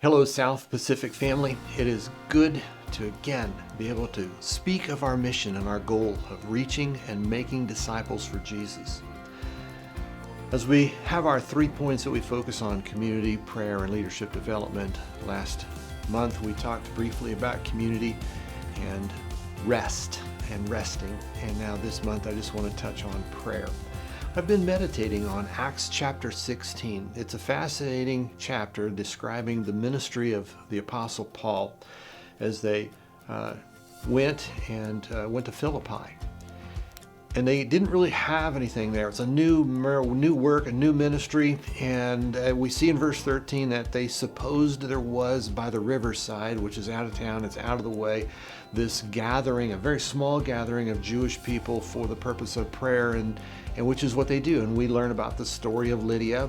Hello, South Pacific family. It is good to again be able to speak of our mission and our goal of reaching and making disciples for Jesus. As we have our 3 points that we focus on: community, prayer, and leadership development. Last month we talked briefly about community and rest and resting. And now this month I just want to touch on prayer. I've been meditating on Acts chapter 16. It's a fascinating chapter describing the ministry of the Apostle Paul as they went to Philippi. And they didn't really have anything there. It's a new work, a new ministry. And we see in verse 13 that they supposed there was by the riverside, which is out of town, it's out of the way, this gathering, a very small gathering of Jewish people for the purpose of prayer, and which is what they do. And we learn about the story of Lydia,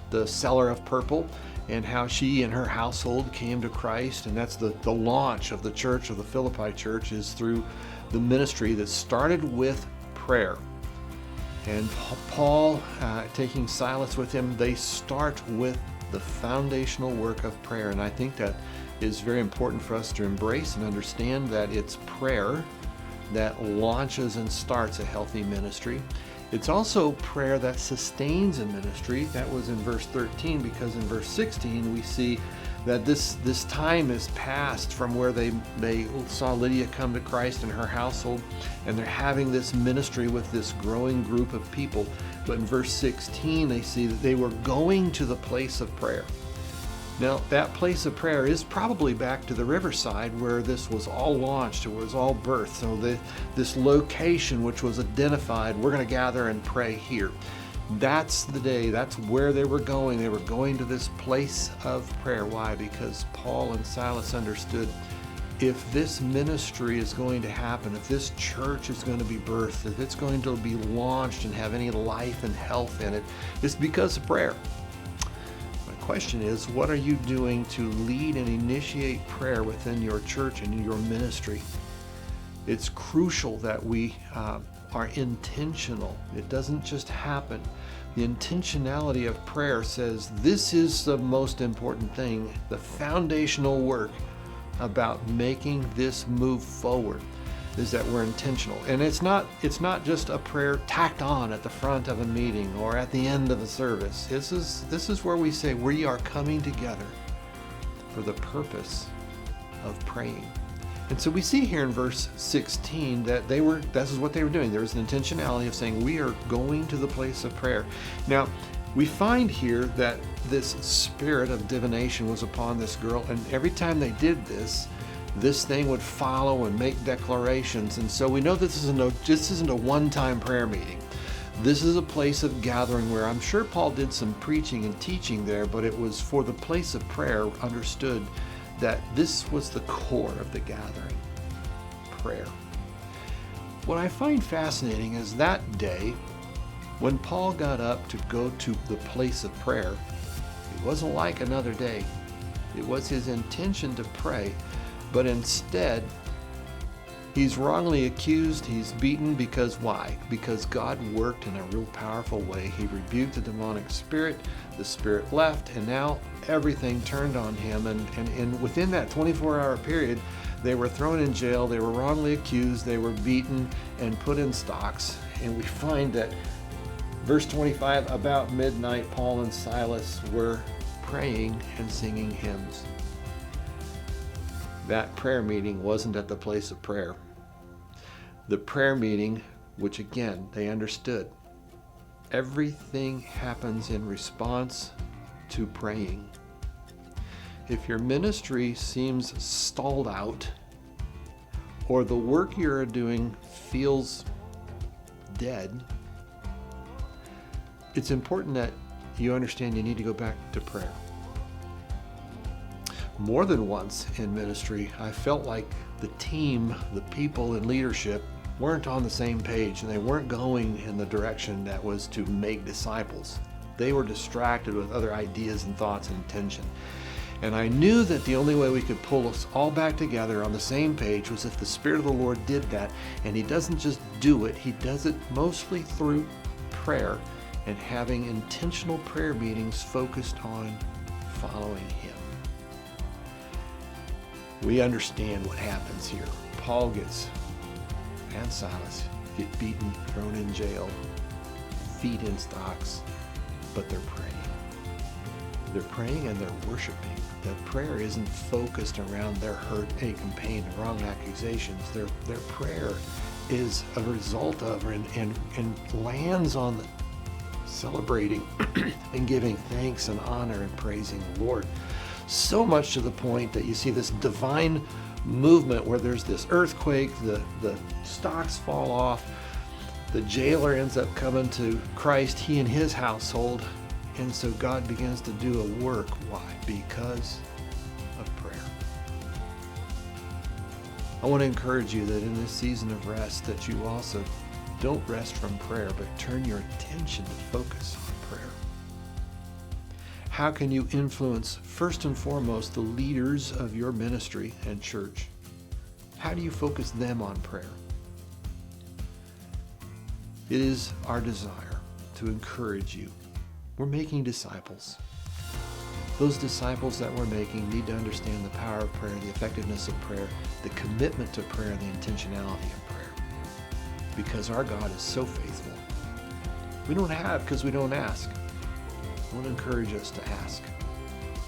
the seller of purple, and how she and her household came to Christ. And that's the launch of the church, of the Philippi church, is through the ministry that started with prayer. And Paul, taking Silas with him, they start with the foundational work of prayer. And I think that is very important for us to embrace and understand, that it's prayer that launches and starts a healthy ministry. It's also prayer that sustains a ministry. That was in verse 13, because in verse 16 we see that this time is passed from where they saw Lydia come to Christ and her household, and they're having this ministry with this growing group of people. But in verse 16 they see that they were going to the place of prayer. Now, that place of prayer is probably back to the riverside where this was all launched, it was all birthed. So this location which was identified, we're going to gather and pray here. That's the day, that's where they were going. They were going to this place of prayer. Why? Because Paul and Silas understood, if this ministry is going to happen, if this church is going to be birthed, if it's going to be launched and have any life and health in it, it's because of prayer. Question is, what are you doing to lead and initiate prayer within your church and in your ministry? It's crucial that we are intentional. It doesn't just happen. The intentionality of prayer says this is the most important thing, the foundational work about making this move forward, is that we're intentional. And it's not just a prayer tacked on at the front of a meeting or at the end of a service. This is where we say we are coming together for the purpose of praying. And so we see here in verse 16 that this is what they were doing. There was an intentionality of saying, we are going to the place of prayer. Now, we find here that this spirit of divination was upon this girl, and every time they did this thing would follow and make declarations. And so we know this isn't a one-time prayer meeting. This is a place of gathering where I'm sure Paul did some preaching and teaching there, but it was for the place of prayer, understood that this was the core of the gathering, prayer. What I find fascinating is that day, when Paul got up to go to the place of prayer, it wasn't like another day. It was his intention to pray. But instead, he's wrongly accused, he's beaten, because why? Because God worked in a real powerful way. He rebuked the demonic spirit, the spirit left, and now everything turned on him. And within that 24-hour period, they were thrown in jail, they were wrongly accused, they were beaten and put in stocks. And we find that verse 25, about midnight, Paul and Silas were praying and singing hymns. That prayer meeting wasn't at the place of prayer. The prayer meeting, which again, they understood, everything happens in response to praying. If your ministry seems stalled out, or the work you're doing feels dead, it's important that you understand you need to go back to prayer. More than once in ministry, I felt like the team, the people in leadership, weren't on the same page, and they weren't going in the direction that was to make disciples. They were distracted with other ideas and thoughts and intention. And I knew that the only way we could pull us all back together on the same page was if the Spirit of the Lord did that. And He doesn't just do it, He does it mostly through prayer and having intentional prayer meetings focused on following Him. We understand what happens here. Paul and Silas get beaten, thrown in jail, feet in stocks, but they're praying. They're praying and they're worshiping. That prayer isn't focused around their hurt, ache, and pain, and wrong accusations. Their prayer is a result of and lands on the celebrating and giving thanks and honor and praising the Lord. So much to the point that you see this divine movement where there's this earthquake, the stocks fall off, the jailer ends up coming to Christ, he and his household, and so God begins to do a work. Why? Because of prayer. I want to encourage you that in this season of rest that you also don't rest from prayer, but turn your attention to focus on prayer. How can you influence, first and foremost, the leaders of your ministry and church? How do you focus them on prayer? It is our desire to encourage you. We're making disciples. Those disciples that we're making need to understand the power of prayer, the effectiveness of prayer, the commitment to prayer, and the intentionality of prayer. Because our God is so faithful. We don't have because we don't ask. I want to encourage us to ask,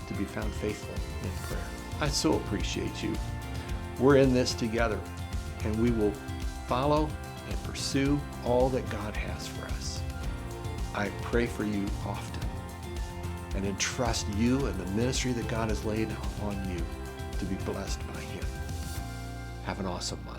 to be found faithful in prayer. I so appreciate you. We're in this together, and we will follow and pursue all that God has for us. I pray for you often and entrust you and the ministry that God has laid on you to be blessed by Him. Have an awesome month.